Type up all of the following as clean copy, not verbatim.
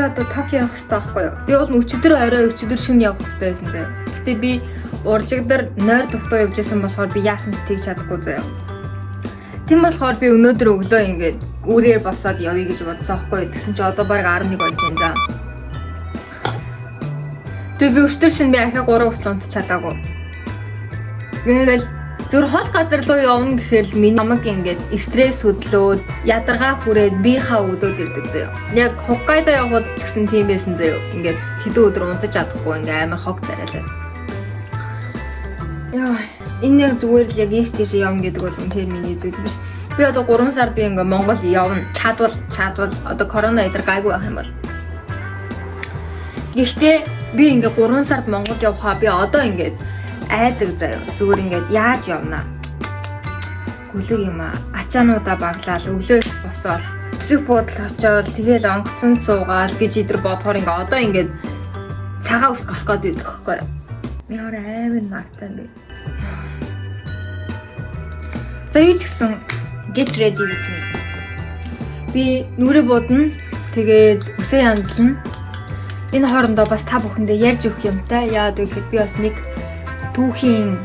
одоо Токио явах хэрэгтэй байхгүй юу? Би бол өчигдөр орой өчигдөр шөнө явах хэрэгтэй байсан заяа. Гэтэ би уржигдар нойр дутуу явж байсан болохоор би яасан ч тэгж чадахгүй заяа. Тийм болохоор би өнөөдөр өглөө ингээд үрээр босоод явъя гэж бодсон байхгүй юу? Тэгсэн чи одоо баг 11 болж байна за. Тэгээ би өчтөр шин би ахаа 3 хүртэл унтч чадаагүй. Ингээл зүр хол газар руу явна гэхээр л миний намайг ингээд стресс хөдлөөд ядаргаа хүрээд би хаа өдөөд ирдэг заяа. Яг Хоккайдо явход ч гэсэн тийм байсан заяа. Ингээд хэдэн өдөр унтаж чадахгүй ингээд амар хог царайлаа. Яа, энэ яг зүгээр л яг ийш тийш явна гэдэг бол үнэхээр миний зүйл биш. Би одоо 3 сард би ингээд Монгол явна. Чадвал одоо корона эдэр гайгүй байх юм бол. Гэхдээ би ингээд 3 сард Монгол явхаа би одоо ингээд айдаг заяа. Зүгээр ингээд яаж явнаа. Гүлэг юм аа. Ачаануудаа баглаад өглөө босоод эсэг буудал очоод тэгэл онгоцонд суугаад гэж идэр бодохоор ингээд одоо ингээд цагаан ус гарах гээд идэх байхгүй юу. Би амар нартай би. За юу ч гэсэн get ready with me. Би нүрээ будна. Тэгээд үсээ янзлна. Энэ хоорондоо бас та бүхэндээ ярьж өгөх юмтай. Яагаад гэвэл би бас нэг түүхийн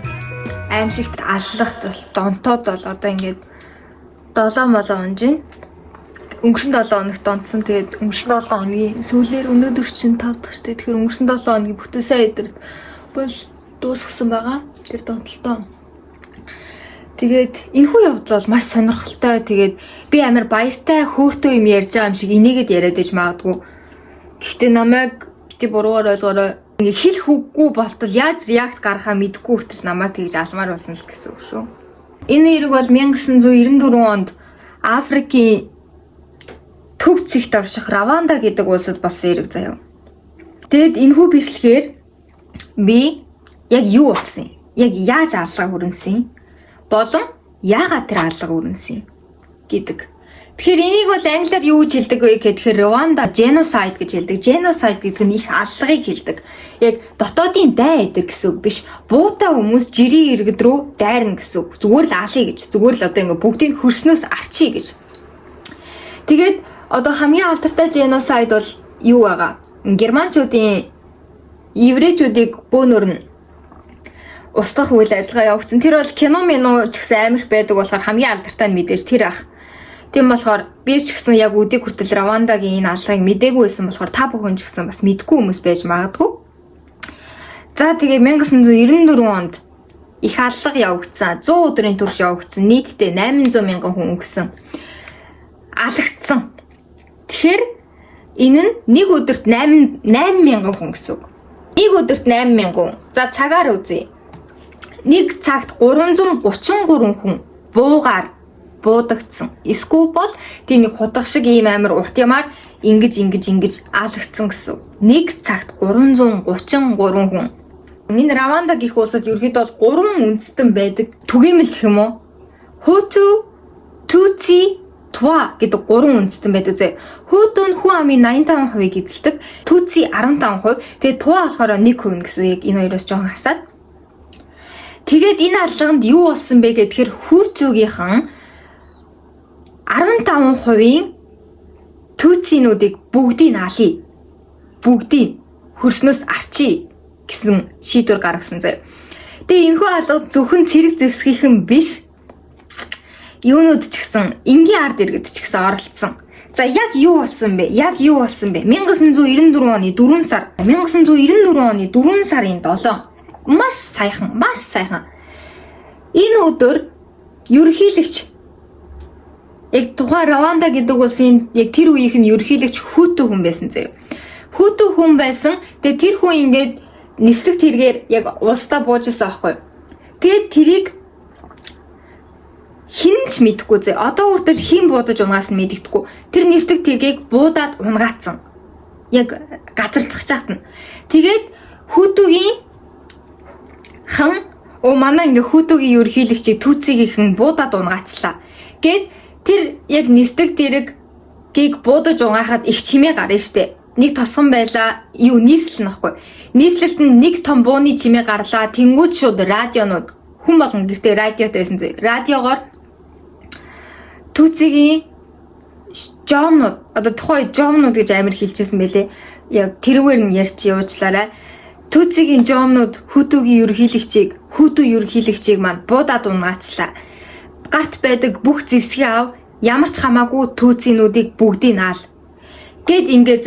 аимшигт аллагт бол донтоод бол одоо ингээд 7 молоо унж байна. Өнгөрсөн 7 хоногт донтсон. Тэгээд өнгөрсөн 7 хоногийн сүүлээр өнөөдөр чинь 5 дахь штэ. Тэгэхээр өнгөрсөн 7 хоногийн бүтэн сая өдөрт бол дуусгасан байгаа. Тэр донтолтоо. Тэгээд энэхүү явдал бол маш сонирхолтой. Тэгээд би амар баяртай хөөртөө юм ярьж байгаа юм шиг инээгээд яриад иж магадгүй. Гэхдээ намайг бити буруугаар ойлгоорой. Хэл хүггүй болтол яаж реакт гарахаа мэдэхгүй хүртэл намайг тэгж алмаар болсон л гэсэн үг шүү. Энэ хэрэг бол 1994 онд Африкийн төв цэгт орших Раванда гэдэг улсад болсон хэрэг заяа. Тэгэд энэхүү бичлэгээр би яг юу болсон юм? Яг яаж алга хүрнэсэн? Болон яагаад тэр алга хүрнэсэн гэдэг. Тэгэхээр энийг бол англиар юу гэж хэлдэг вэ гэхээр Rwanda genocide гэж хэлдэг. Genocide гэдэг нь их аллагыг хэлдэг. Яг дотоодын дай эдэр гэсэн үг биш. Буутай хүмүүс жирийн иргэд рүү дайрна гэсэн үг. Зүгээр л алъя гэж. Зүгээр л одоо ингээ бүгдийг хөрснөөс арчия гэж. Тэгээд одоо хамгийн алдартай genocide бол юу байгаа? Германчуудын еврейчүүдийг бөөнөр нь устгах үйл ажиллагаа явуулсан. Тэр бол кино ч гэсэн амирх байдаг болохоор хамгийн алдартай нь мэдээж тэр ах. Тийм болохоор би ч гэсэн яг өдийг хүртэл Равандагийн энэ алгыг мдээгүй байсан болохоор та бүхэн ч гэсэн бас мэдгүй хүмүүс байж магадгүй. За тэгээ 1994 онд их алга явагдсан. 100 өдрийн турш явагдсан. Нийтдээ 800 мянган хүн өнгөрсөн. Алагдсан. Тэгэхээр энэ нь нэг өдөрт 8 мянган хүн гэсэн үг. Нэг өдөрт 8 мянган. За цагаар үзье. Нэг цагт 333 хүн буугаар буудагдсан. Эсвэл бол тийм нэг худах шиг ийм амар урт ямаар ингэж алагдсан гэсэн. Нэг цагт 333 хүн. Энэ Раванда гэх улсад ерөөдөө бол 3 үндэстэн байдаг. Түгээмэл гэх юм уу? Hutu, Tutsi, Twa гэдэг 3 үндэстэн байдаг зэ. Hutu нь хүн амын 85%-ийг эзэлдэг. Tutsi 15%. Тэгээд Twa болохоор 1% гэсэн. Яг энэ хоёроос жоохон хасаад. Тэгээд энэ аллаганд юу болсон бэ гэхээр Hutu-гийнхан 15%-ийн Tutsi-нуудыг бүгдийг алъя. Бүгдийг хөрснөөс арчия гэсэн шийдвэр гаргасан заяа. Тэгээ энэхүү алга зөвхөн цэрэг зэвсгийнхэн биш. Юунууд ч гэсэн энгийн ард иргэд ч гэсэн оролцсон. За яг юу болсон бэ? 1994 оны 4 сар, 1994 оны 4 сарын 7. Маш сайхан. Энэ өдөр ерөнхийлөгч яг тухайн Раванда гэдэг улсын яг тэр үеийнх нь ерөнхийлөгч Hutu хүн байсан заяа. Hutu хүн байсан. Тэгээ тэр хүн ингээд нислэг тэргээр яг улстай буужсан аахгүй. Тэгээд тэрийг хинч мэдэхгүй заяа. Одоо хүртэл хин буудаж унгаас нь мэддэхгүй. Тэр нислэг тэргийг буудаад унгаацсан. Яг газарлах чахт нь. Тэгээд Hutu-гийн хан манай ингээ Hutu-гийн ерөнхийлөгчийг Tutsi-гийн буудаад унгаачлаа. Гэт тэр яг нислэг тэргийг буудаж угаахад их чимээ гарна штэ. Нэг тосгон байла. Юу нийслэл нөхгүй. Нийслэлд нь нэг том бууны чимээ гарлаа. Тэнгүүд шууд радионууд хүн болгон гэртээ радиотой байсан зүй. Радиогоор Tutsi-гийн жомнууд одоо тухайн жомнууд гэж амар хэлчихсэн байлээ. Яг тэрүүгээр нь ярьж явуулчлаарай. Түүцгийн жомнууд Хүтүгийн ерөнхийлөгчийг маань буудаад унгаачлаа. Гарт байдаг бүх зэвсгийг ав, ямар ч хамаагүй түүцийнүүдийг бүгдийг наал. Гэт ингээд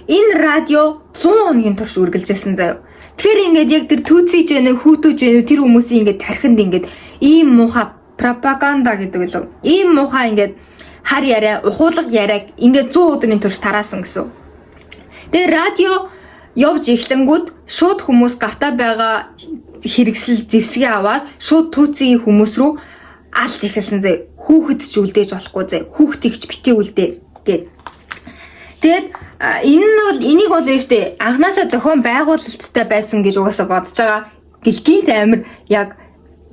энэ радио 100 хоногийн турш үргэлжилсэн заяа. Тэгэхээр ингээд яг тэр түүцийж байна, Хүтүж байна, тэр хүмүүсийн ингээд тархинд ингээд ийм муухай пропаганда гэдэг лөө. Ийм муухай ингээд хар яриа, ухуулга яриаг ингээд 100 өдрийн турш тараасан гэсэн. Тэгээ радио явж эхлэнгүүд шууд хүмүүс гартаа байгаа хэрэгсэл зэвсгээ аваад шууд түүцгийн хүмүүс рүү алж эхэлсэн зэ. Хүүхэд ч үлдээж болохгүй зэ. Хүүхдийгч битгий үлдээ гэд. Тэгээд энийг бол нь штэ анханасаа зохион байгуулалттай байсан гэж угаасаа бодож байгаа. Гэлгийн амир яг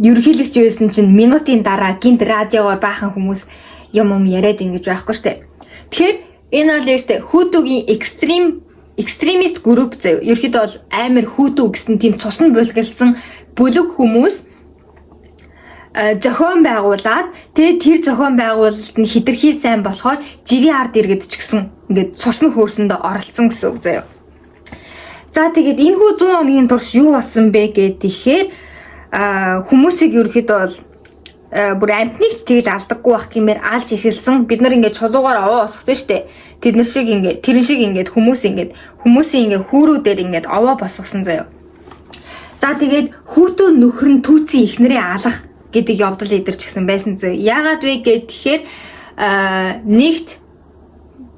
ерөнхийлөгч байсан чинь минутын дараа гинт радиогоор баахан хүмүүс юм яриад ингэж байхгүй штэ. Тэгэхээр энэ бол нь штэ Хүтүгийн экстремист групп заяа. Ерөнхийдөө бол амар Хүтү гэсэн тийм цуснд булгалсан бүлэг хүмүүс зохион байгуулад тэгээд тэр зохион байгуулалт нь хэтэрхий сайн болохоор жирийн ард иргэд ч гэсэн ингээд цусны хөөсөндө оролцсон гэсэн үг заяа. За тэгээд энэ хүү 100 хоногийн турш юу болсон бэ гэхээр хүмүүсийг ерөөхдөө бол бүр амтныг ч тэгж алдаггүй байх гэмээр алж эхэлсэн. Бид нар ингээд чулуугаар овоо осгосон штэ. Тэрэн шиг ингээд хүмүүсийн хүүрүүдээр ингээд овоо босгосон заяа. За тэгээд Хүтү нөхөр нь түүцийн ихнэрээ алах гэдэг явдал идэрч гисэн байсан заяа. Яагаад вэ гэхээр нэгт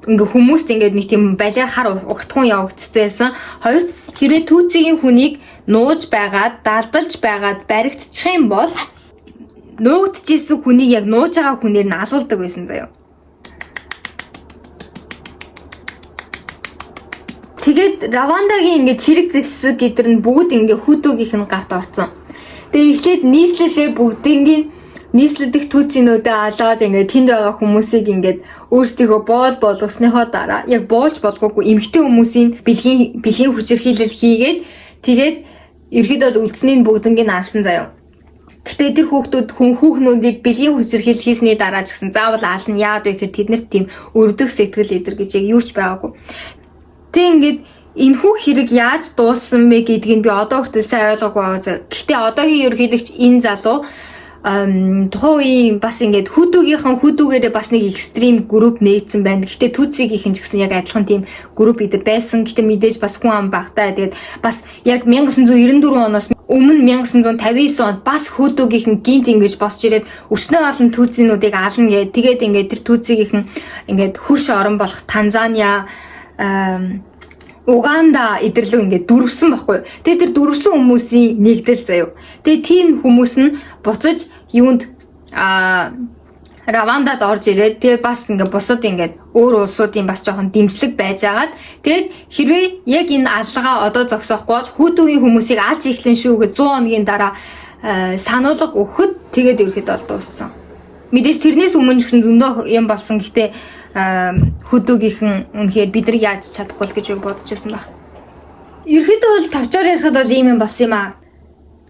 ингээ хүмүүст ингээд нэг тийм балиар хар угтгун явагдчихсан. Хоёрт хэрвээ түүцгийн хүнийг нууж байгаад далдалж байгаад баригдчих юм бол нуугдчихсэн хүнийг яг нууж байгаа хүнээр нь алуулдаг байсан заяа. Тэгээд Равандагийн ингээд хэрэг зэвсэг гэдэр нь бүгд ингээд Хүтүгийнх нь гарт орсон. Тэгээ эхлээд нийслэлээ бүгдийн нийслэлдэх түүцийнүүдээ алаад ингээд тэнд байгаа хүмүүсийг ингээд өөрсдийнхөө болгосныхоо дараа яг боолж болгоогүй эмэгтэй хүмүүсийн бэлгийн хүчирхийлэл хийгээд тэгээд ерөөдөө үлдсэнийг бүгднийг алсан заяа. Гэтэ тэр хүүхнүүдийг бэлгийн хүчирхийлэл хийсний дараа ч гэсэн заавал ална. Яагаад вэ гэхээр тэднэрт тийм өрөвдөх сэтгэл идэр гэж яг юу ч байгаагүй. Тэг ингээд энэхүү хэрэг яаж дууссан бэ гэдгийг би одоо хүртэл сайн ойлгоогүй байгаа. Гэхдээ одоогийн ерөнхийлөгч энэ залуу тухайн үеийн бас ингээд Хүтүгээрээ бас нэг экстрим групп нээсэн байна. Гэхдээ Түүцигийнхэн ч гэсэн яг адилхан тийм групп идэр байсан. Гэхдээ мэдээж бас хүн ам багтаа. Тэгээд бас яг 1994 оноос өмнө 1959 онд бас Хүтүгийнхэн гинт ингэж босч ирээд өчнөө олон Түүцинүүдийг ална гэдэг. Тэгээд ингээд тэр Түүцигийнхэн ингээд хөрш орон болох Танзания Уганда идэрлүү ингээд дөрвсөн байхгүй. Тэгээ тэр дөрвсөн хүмүүсийн нэгдэл заяа. Тэгээ тийм хүмүүс нь буцаж юунд Равандад орж ирээд тэгээ бас ингээд бусад ингээд өөр улсуудын бас жоохон дэмжлэг байж агаад тэгээд хэрвээ яг энэ аллага одоо зогсоохгүй бол Хүтүгийн хүмүүсийг алж эхлэн шүү гэж 100 хоногийн дараа сануулга өгөхөд тэгээд ерөөхдөө бол дууссан. Мэдээж тэрнээс өмнө гэсэн зөндөө юм болсон. Гэхдээ Хүтүгийнхэн үнэхээр бид нар яаж чадахгүй л гэж бодож байсан баг. Ерөөхдөө бол товчоор ярихад бол ийм юм болсон юм аа.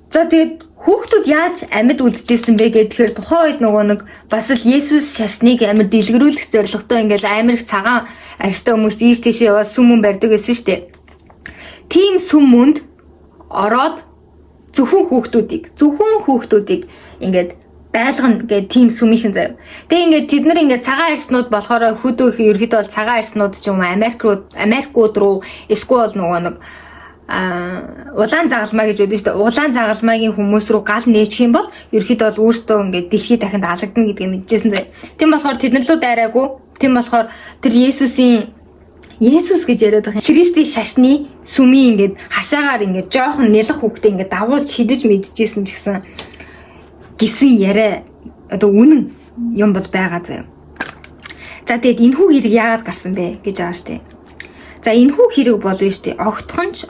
За тэгээд хүүхдүүд яаж амьд үлдчихсэн бэ гэхээр тухайн үед нөгөө нэг бас л Есүс шашныг амар дэлгэрүүлэх зорилготой ингээл амар их цагаан арьстай хүмүүс ийш тийшээ яваад сүм мөн барьдаг байсан шүү дээ. Тийм сүм мөнд ороод зөвхөн хүүхдүүдийг ингээд байлгана гэдэг тийм сүмийнхэн заяа. Тэгээ ингээд тэд нар ингээд цагаан арьснууд болохоор Хүтүгийн ерөөхдөө бол цагаан арьснууд ч юм уу Америкууд руу эсвэл нөгөө нэг улаан загалмаа гэж байдаг шүү дээ. Улаан загалмаагийн хүмүүс рүү гал нээчих юм бол ерөөхдөө бол өөртөө ингээд дэлхий дахинд алагдана гэдгийг мэдчихсэн заяа. Тийм болохоор тэднэр лөө дайраагүй. Тийм болохоор тэр Есүс гэж яриад байгаа Христийн шашны сүмийн ингээд хашаагаар ингээд жоохон нялх хүүхдээ ингээд давуулж шидэж мэдчихсэн ч гэсэн яриа одоо үнэн юм бол байгаа заяа. За тэгээд энэхүү хэрэг яагаад гарсан бэ гэж байгаа штэ. За энэхүү хэрэг бол вэ штэ. Огтхонч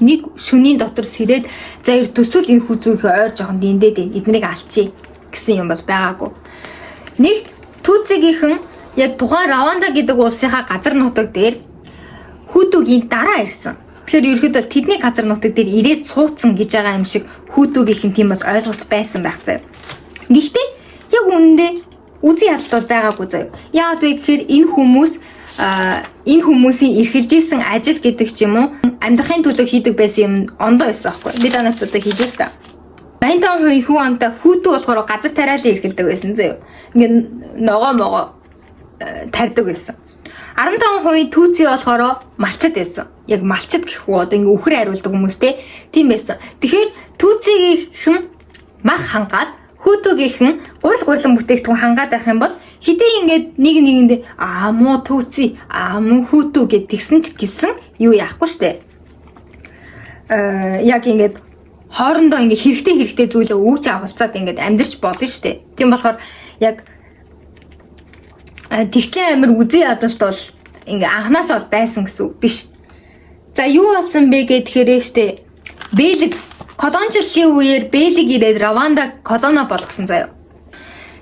нэг шөнийн дотор сэрээд за төсөөл энэхүү зүйлхээ ойр жоохон дэндээд эднийг алчий гэсэн юм бол байгаагүй. Нэг Түүцигийнхэн яг тухайн Раванда гэдэг улсынхаа газар нутаг дээр Хүтүгийн дараа ирсэн. Тэгэхээр ерөөхдөө тэдний газар нутаг дээр ирээд суудсан гэж байгаа юм шиг Хүтүгийнхэн тийм бас ойлголт байсан байх заяа. Гэхдээ яг үүндээ үзэн ядалт бол байгаагүй заяа. Яагаад вэ гэхээр энэ хүмүүсийн эрхэлжсэн ажил гэдэг ч юм уу амьдрахын төлөө хийдэг байсан юм ондоо байсан байхгүй. Би та нарт одоо хэлээ л да. 85% хүн амтай хүүтүү болохоор газар тариалан эрхэлдэг байсан заяа. Ингээд ногоо тарьдаг байсан. 15% түүций болохоор малчд байсан. Яг малчд гэх үү одоо ингээ үхэр хариулдаг хүмүүстэй тийм байсан. Тэгэхээр түүцийгийнхэн мах хангаад хүүтүүгийнхэн гурлан бүтээгдэхүүн хангаад байх юм бол хэдий ингээд нэг нэгэнд муу түүций муу хүүтүү гэд тэгсэн ч гэсэн юу яахгүй штэ. Яг ингээд хоорондоо ингээ хэрэгтэй зүйлээ өгч авалцаад ингээд амьдрч болно штэ. Тийм болохоор яг тэгтлээ амир үзэн ядалт бол ингээ анханаас бол байсан гэсэн үг биш. За юу болсон бэ гэхээр штэ. Бэлэг колоничлалын үеэр Бэлэг ирээд Раванда колони болгосон заяа.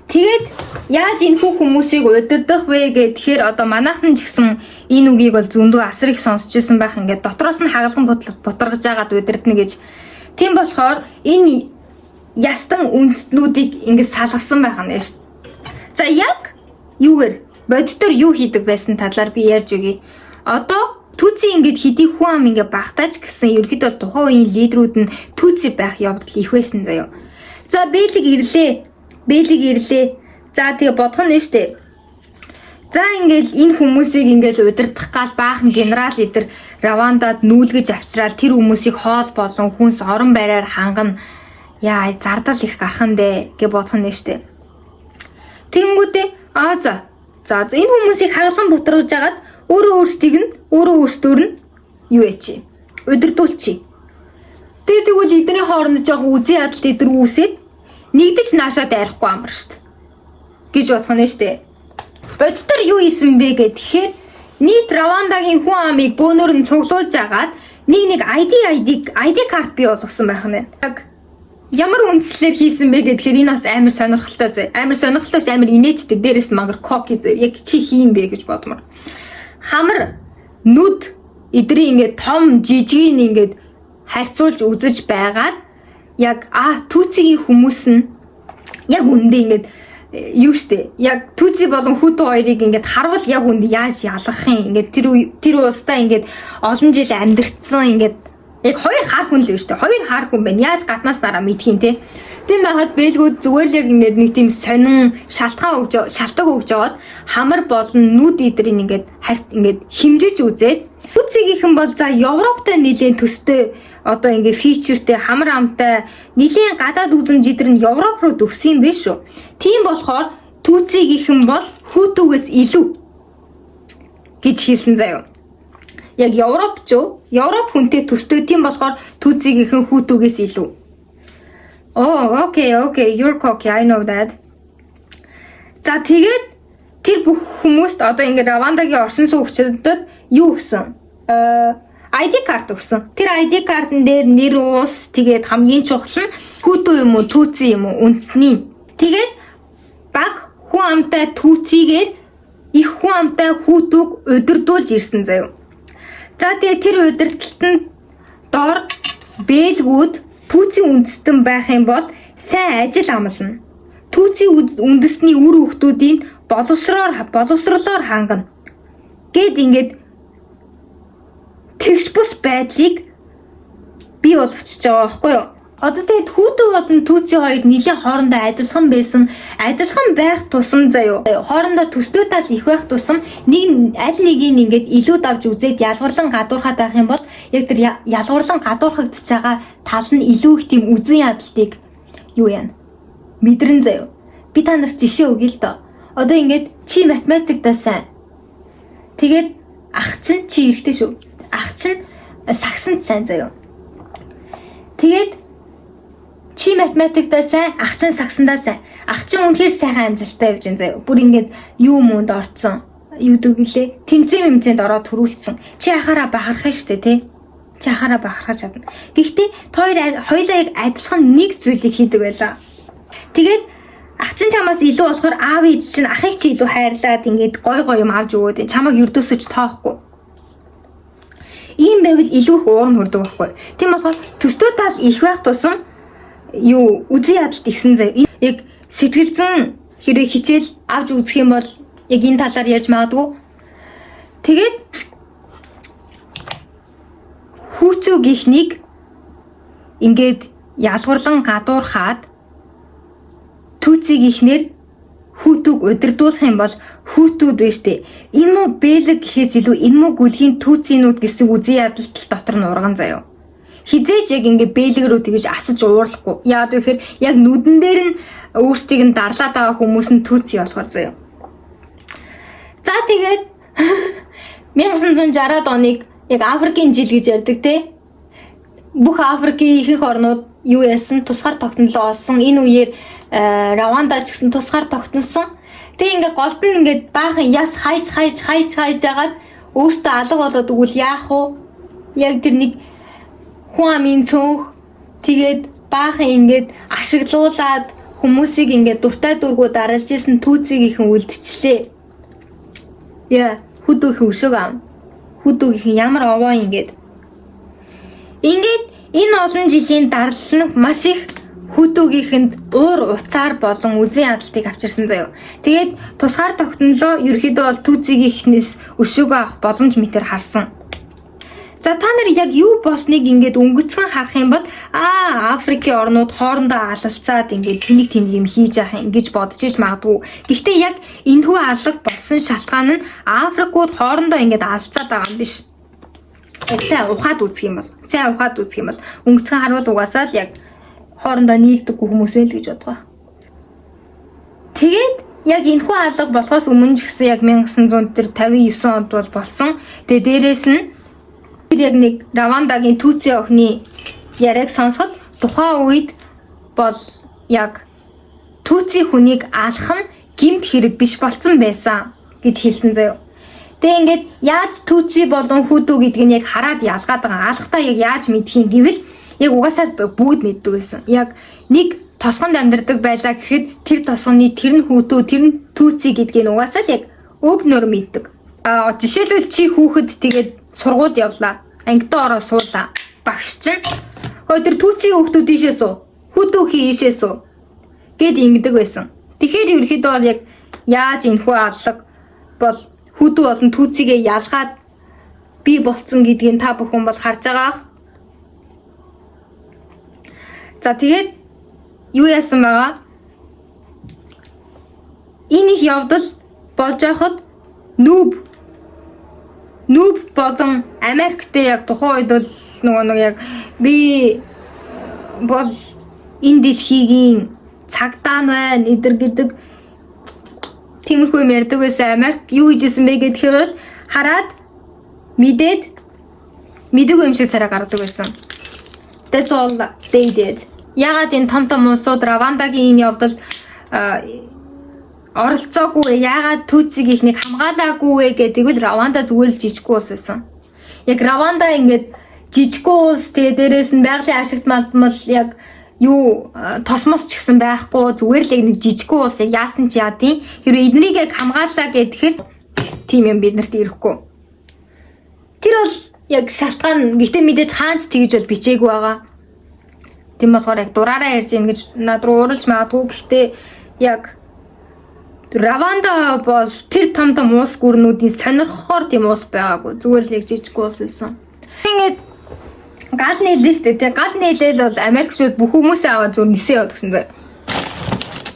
Тэгээд яаж энэ хүмүүсийг удирдах вэ гэхээр одоо манайхан ч гэсэн энэ үгийг бол зөндөө асар их сонсч ирсэн байх. Ингээд дотроос нь хагалган бутаргаж агаад удирдна гэж. Тийм болохоор энэ ястан үндэстнүүдийг ингээд салгасан байх нь шүү. За яг юугээр бодитор юу хийдэг байсан талаар би ярьж өгье. Одоо түүций ингээд хэдий хүн ам ингээд багтааж гэсэн ерөөд бол тухайн үеийн лидерүүд нь түүций байх явдал их байсан заяа. За Бэлэг ирлээ. За тэгээ бодох нь штэ. За ингээд энэ хүмүүсийг ингээд удирдах гал баахан генерал лидер Равандад нүүлгэж авчраад тэр хүмүүсийг хоол болон хүнс орон байраар хангана. Яа зардал их гархан дээ гэж бодох нь штэ. Тэнгүүдээ за энэ хүмүүсийг хагалган бутаргаж агаад өөрөөсөө нь юу яачи? Удирдуулчи. Тэгвэл эдний хооронд жоох үзэн ядалт эдэр үүсээд нэгдэж наашаа дайрахгүй амар штт. Гэж бодох нь штэ. Бодитор юу хийсэн бэ гэхээр нийт Равандагийн хүн амыг бөөнөр нь цуглуулж агаад нэг ID карт бий болгосон байх нь. Яг ямар үндслээр хийсэн бэ гэхээр энэ бас амар сонирхолтой зүй. Амар сонирхолтой амар инээдтэй дээрээс мангар коки зүй. Яг чи хийм бэ гэж бодмор. Хамар нүд эдрийн ингээд том жижигэн ингээд харьцуулж үзэж байгаад яг түүцгийн хүмүүс нь яг үндэ ингээд юу штэ яг түүций болон хүүтүү хоёрыг ингээд харвал яг үндэ яаж ялгах юм ингээд тэр улстай ингээд олон жил амьдэрсэн ингээд яг хоёр хар хүн л шүү дээ. Хоёр хар хүн байна. Яаж гаднаас нараа мэдхийн те. Тийм байхад Бэлгүүд зүгээр л яг ингээд нэг тийм сонин шалтгаан өгж аваад хамар болон нүд идрийн ингээд харт ингээд химжиж үзээд түүцгийнхэн бол за Европтой нэлийн төстэй одоо ингээд фичертэй хамар амтай нэлийн гадаад үзмж идэр нь Европ руу төгсөн юм биш үү. Тийм болохоор түүцгийнхэн бол хүүтүүгээс илүү гэж хэлсэн заяа. Яг Европ хүнтэй төстэй тийм болохоор түүцгийнхэн хүүтүүгээс илүү. Okay, you're cocky. I know that. За тэгээд тэр бүх хүмүүст одоо ингээд Равандагийн оршин суугчдад юу өгсөн? ID карт өгсөн. Тэр ID картн дээр нэр уус тэгээд хамгийн чухал нь хүүтүү юм уу, түүций юм уу үндэсний. Тэгээд баг хүн амтай түүцийгээр их хүн амтай хүүтүүг удирдуулж ирсэн заяа. За тэгээд тэр удирдалтанд дор Бэлгүүд түүцийн үндэстэн байх юм бол сайн ажил амлана. Түүцийн үндэсний үр хүүхдүүдийн боловсролоор хангана. Гэт ингээд тэгш бус байдлыг бий болгочихж байгаа байхгүй юу? Одоо тэгээд хүүтүү болон түүцийн хоёр нэлийн хоорондоо адилхан байсан. Адилхан байх тусам заяа. Хоорондоо төстэй тал их байх тусам нэг аль нэгийг ингээд илүү давж үзээд ялгарлан гадуурхаад байх юм бол яг тэр ялгарлан гадуурхагдж байгаа тал нь илүү их тийм үзэн ядалтыг юу яана? Мэдрэн заяа. Би та нарт жишээ өгье л доо. Одоо ингээд чи математикдаа сайн. Тэгээд ах чинь чи эрэхтэй шүү. Ах чинь сагсанд сайн заяа. Тэгээд чи математикдаа сайн, ах чинь сагсандаа сайн. Ах чинь үнэхээр сайхан амжилттай явж байна заяа. Бүр ингээд юу мөнд орцсон. Юу дөгөлээ? Тэмцээнд ороод төрүүлсэн. Чи ахаараа бахархах штэ тий. Чи ахаараа бахархаж чадна. Гэхдээ хоёулаа яг адилхан нэг зүйлийг хийдэг байлаа. Тэгээд ах чинь чамаас илүү болохоор аав ээж чинь ахыг чи илүү хайрлаад ингээд гой юм авч өгөөд чамайг ердөөсөж тоохгүй. Ийм байвал илүү их уурн хүрдэг байхгүй. Тийм болохоор төстэй тал их байх тусам юу үзэн ядалт ихсэн заяа. Яг сэтгэл зүйн хэрэг хичээл авч үзэх юм бол яг энэ талаар ярьж магадгүй. Тэгээд хүүцүү гихнийг ингээд ялгуурлан гадуурхаад түүцийг ихнэр хүүтүүг удирдуулах юм бол хүүтүүд биш үү? Энэ муу бэлэг гэхээс илүү энэ муу гүлгийн түүцийнүүд гэсэн үзэн ядалтал дотор нь урган заяа. Хизээж яг ингээ бэлэг рүү тэгэж асаж уурлахгүй. Яагаад вэ гэхээр яг нүдэн дээр нь өөрсдийг нь дарлаад байгаа хүмүүс нь түүций болохоор заяа. За тэгээд 1960-аад оныг яг Африкийн жил гэж ярьдаг те. Бүх Африкийн ихэнх орнууд юу яасан тусгаар тогтнолоо олсон. Энэ үеэр Раванда ч гэсэн тусгаар тогтносон. Тэгээ ингээ голд нь ингээ баахан яс хайж агаад өөртөө алга болоод өгвөл яах вэ? Яг тэр нэг хүн амын цөөх тэгээд баахан ингээд ашиглуулад хүмүүсийг ингээд дуртай дургуу даралж исэн түүцийг ихэн үлдчихлээ. Яа, хүдүүх өшөг ам. Хүдүүх ямар овоо ингээд. Ингээд энэ олон жилийн дарлал нь маш их хүүтүүгийнхэнд уур уцаар болон үзэн ядалтыг авчирсан заяа. Тэгээд тусгаар тогтнолоо ерөөхдөө бол түүцгийнхнээс өшөөгөө авах боломж мэтэр харсан. За та нар яг юу болсныг ингээд өнгөцгөн харах юм бол Африкийн орнууд хоорондоо алалцаад ингээд тэнийг юм хийж яах юм гэж бодож иж магадгүй. Гэхдээ яг энэхүү алга болсон шалтгаан нь Африкууд хоорондоо ингээд алалцаад байгаа юм биш. Сайн ухаад үзэх юм бол өнгөцгөн харвал угаасаа л яг хоорондоо нийлдэггүй хүмүүс байл гэж бодгоо. Тэгээд яг энэхүү алга болохоос өмнө ч гэсэн яг 1959 онд бол болсон. Тэгээ дээрээс нь яг нэг Равандагийн түүцийн охины яриаг сонсоход тухайн үед бол яг түүцийн хүнийг алах нь гэмт хэрэг биш болсон байсан гэж хэлсэн заяа. Тэгээ ингээд яаж түүций болон хүүтүү гэдг нь яг хараад ялгаад байгаа. Алхтаа яг яаж мэдхийн гэвэл яг угаасаа бүгд мэддэг байсан. Яг нэг тосгонд амьдардаг байлаа гэхэд тэр тосгоны тэр нь хүүтүү, тэр нь түүций гэдгийг угаасаа л яг өв нөр мэддэг. Жишээлбэл чи хүүхэд тэгээд сургуульд явлаа. Ангидаа ороо суулаа. Багш чинь тэр түүцийн хүүхдүүд ийшээ суу. Хүүтүү ийшээ суу гэд ингэдэг байсан. Тэгэхээр ерөөхдөө бол яг яаж энэхүү алга бол хүүтүү болон түүцийгээ ялгаад бий болцсон гэдгийг та бүхэн бол харж байгаа. За тэгээд юу яасан байгаа? Энэ их явдал болж байхад нүүб болон Америкт яг тухайн үед бол нөгөө яг би бол энэ дэлхийн цагдаа байна эдэр гэдэг тиймэрхүү юм ярьдаг байсан. Америк юу хийжсэн бэ гэхээр бол хараад мэдээгүй юм шиг царай гаргадаг байсан. That's all they did. Ягаад энэ том улсууд Равандагийн энэ явдалд оролцоогүй ягаад түүцийг ихнийг хамгаалаагүй вэ гэдэг нь Раванда зүгээр л жижиг улс байсан. Яг Раванда ингээд жижиг улс тэгээ дээрээс нь байгалийн ашигтмал яг юу тосмос ч гэсэн байхгүй зүгээр л яг нэг жижиг улс яг яасан ч яадیں۔ Хэрэв эднийг яг хамгаалаа гэхээр тийм юм биднэрт ирэхгүй. Тэр бол яг шалтгаан гэхдээ мэдээж хаанч тэгж бол бичээгүй байгаа. Тийм болохоор яг дураараа ярьж ийн гэж над руу ууралж магадгүй. Гэхдээ яг Раванда бол тэр том улс гүрнүүдийн сонирхохоор тийм улс байгаагүй. Зүгээр л яг жижиг улс байсан. Ингээд гал нийлээ шүү дээ. Тэг гал нийлээл бол Америкчууд бүх хүмүүсээ аваад зүр нисээ яваад гэсэн заяа.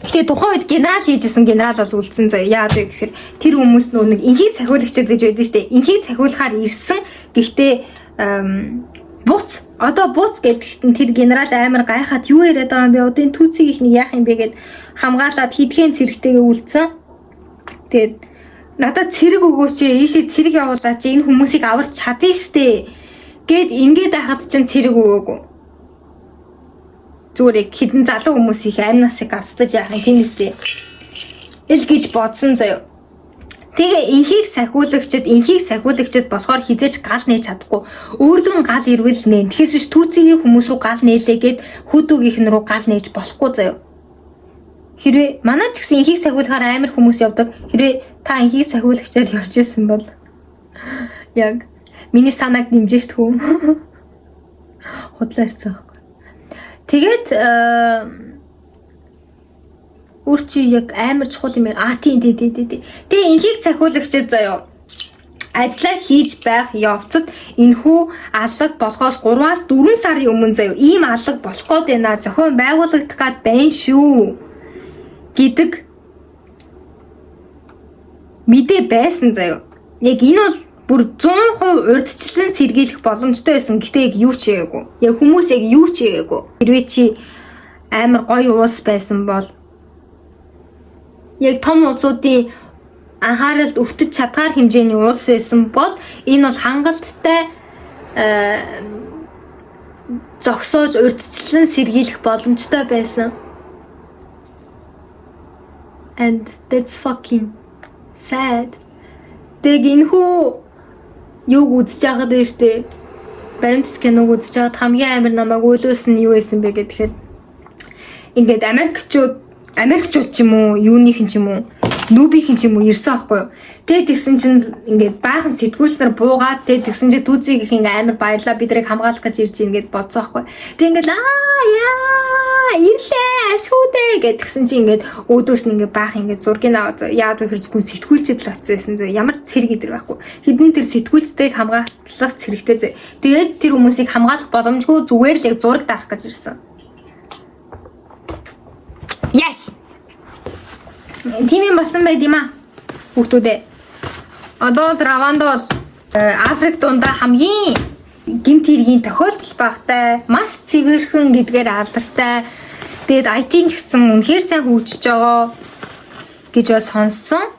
Гэхдээ тухайн үед генерал хийжсэн генерал бол үлдсэн заяа. Яагаад гэхээр тэр хүмүүс нэг инхийг сахиулагчид гэж байдаг шүү дээ. Инхийг сахиулахаар ирсэн. Гэхдээ буц гэдэгт нь тэр генерал амар гайхаад юу яриад байгаа юм бэ? Одоо энэ түүцийг их нэг яах юм бэ гэд хамгаалаад хидхэн цэрэгтэйгээ үлдсэн. Тэгээд надад цэрэг өгөөч ийшээ цэрэг явуулаач энэ хүмүүсийг аварч чадна штэ гэд ингээд байхад чинь цэрэг өгөөгүй. Зүгээр хідэн залуу хүмүүс их амнасыг гарцдаж яах юм тийм үстэй. Эл гэж бодсон заяа. Тэгээ инхийг сахиулагчид болохоор хизээч гал нээж чадахгүй. Өөрлөө нь гал ирвэл нэ. Тэгэхээс биш түүцгийн хүмүүс рүү гал нээлээгээд хүүтүүгийнхэн рүү гал нээж болохгүй заяа. Хэрвээ манай ч гэсэн инхийг сахиулахаар амар хүмүүс явдаг. Хэрвээ та инхийг сахиулагчаар явж ирсэн бол яг миний санааг дэмжиж шүү. Худлаа ирцэн байхгүй. Тэгээд Өөр чи яг амар чухал юм байна. Тийм. Тэгээ энхийг сахиулагчид заяа. Ажлаа хийж байх явцад энэхүү алга болохоос 3-аас 4 сарын өмнө заяа ийм алга болох гээд байна. Зохион байгуулагдах гад байна шүү гэдэг мэдээ байсан заяа. Яг энэ бол бүр 100% урьдчилан сэргийлэх боломжтой байсан. Гэтэ яг юу ч хийгээгүй. Яг хүмүүс яг юу ч хийгээгүй. Хэрвээ чи амар гоё уус байсан бол яг том улсуудын анхааралд өвтөж чадгаар хэмжээний уус байсан бол энэ бол хангалттай зогсоож урьдчилан сэргийлэх боломжтой байсан. And that's fucking sad. Тэг энэхүү юуг үзэж байгаад байна штэ. Баримтат киног үзэж байгаад хамгийн амар намайг өөлөөсөн нь юу байсан бэ гэхээр ингээд Америкчууд ч юм уу, юуныхын ч юм уу, нүүбийнхэн ч юм уу ирсэн аахгүй юу. Тэгээд тэгсэн чинь ингээд баахан сэтгүүлч нар буугаад тэгээд тэгсэн чинь түүцийг их ингээд амар баярлаа бидрийг хамгаалах гэж ирж ингээд бодсон аахгүй. Тэгээд ингээд ирлээ шүүдээ гэд тэгсэн чинь ингээд өөдөөс нь ингээд баах ингээд зургийг аваад яад вэ хэрэг хүн сэтгүүлчэд л очсон байсан зөө ямар цэрэг идэр байхгүй. Хэдэн тэр сэтгүүлчдийг хамгаалах цэрэгтэй зөө. Тэгээд тэр хүмүүсийг хамгаалах боломжгүй зүгээр л яг зураг дарах гэж ирсэн. Yes. Тийм юм болсон байд юм аа. Хүүхдүүдээ. Одоо Равандол Африк дундаа хамгийн гэмт хэргийн тохиолдол багтай, маш цэвэрхэн гэдгээр алдартай. Тэгээд IT-н ч гэсэн үнэхээр сайн хөгжиж байгаа гэж сонссон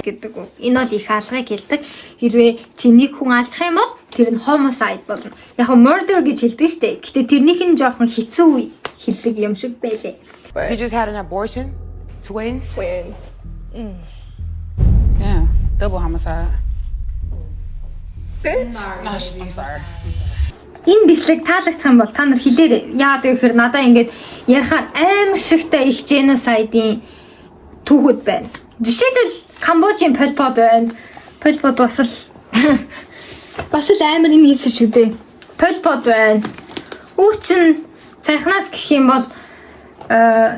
гэдэг үг. Энэ бол их алгыг хэлдэг. Хэрвээ чи нэг хүн алжих юм бол тэр нь homicide болно. Яг нь murder гэж хэлдэг шүү дээ. Гэтэ тэрнийх нь жоохон хэцүү хэллэг юм шиг байлээ. He just had an abortion. Twins. Yeah, double homicide. Bitch. No, I'm sorry. Энэ бичлэг таалагдах юм бол та нар хэлээрэй. Яагаад гэвэл надаа ингээд ярихаар амар шигтэй их genocide-ийн түүхүүд байна. Жишээлбэл Камбожийн Пол Пот байна. Пол Пот бас л амар юм хийсэн шүү дээ. Пол Пот байна. Өөрчн сайхнаас гэх юм бол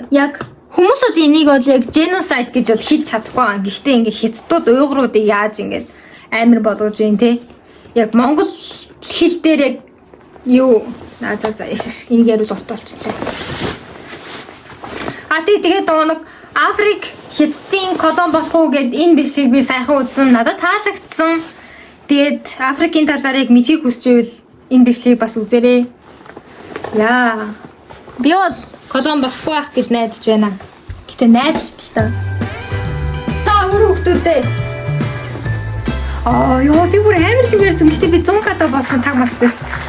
яг хүмүүс бол энийг бол яг genocide гэж бол хэлж чадахгүй аа. Гэхдээ ингээд хятадууд уйгуруудыг яаж ингээд амар болгож байна те. Яг монгол хэл дээр яг юу энийгээр бол урт болчихлоо. Тэгээд нэг Африк хятадын колон болох уу гэд энэ бичлэгийг би сайхан үзсэн. Надад таалагдсан. Тэгээд Африкийн талаар яг мэдхийг хүсч ивэл энэ бичлэгийг бас үзээрэй. Яа. Би бол колон болохгүй байх гэж найдаж байна. Гэтэ найдалтай та. За өөрөө хүмүүстээ. Яа би бүр амар их ярьсан. Гэтэ би 100 ката болсон таг марцсан шүү дээ.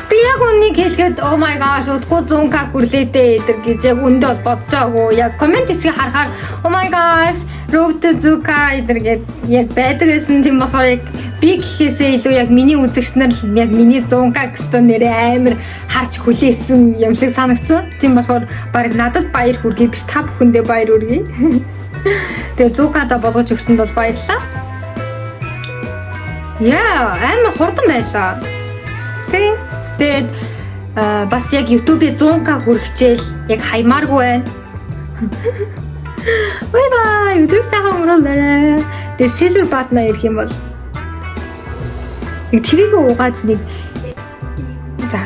Би яг үнийг хэлэхэд oh my gosh удахгүй 100 к хүрлээдээ эдэр гэж яг үндэ бол бодож байгаагүй. Яг комент хэсгийг харахаар oh my gosh road to Zuka эдэр гэж яг байдаг гэсэн тийм болохоор яг би гэхээсээ илүү яг миний үзэгчнэр яг миний 100 к гэсэн нэрээ амар харж хүлээсэн юм шиг санагдсан. Тийм болохоор баг надад баяр хүргэе биш та бүхэндээ баяр хүргэе. Тэгээ Zuka-да болгож өгсөнд бол баярлалаа. Яа, амар хурдан байлаа. Тэгээд бас яг YouTube-ийн 100к хүрчихэл яг хаймааргүй байна. Bye bye. Өдөр сайхан өнгөрөөлөө. Тэгээд Silver Button ирэх юм бол нэг тэрийг угааж нэг за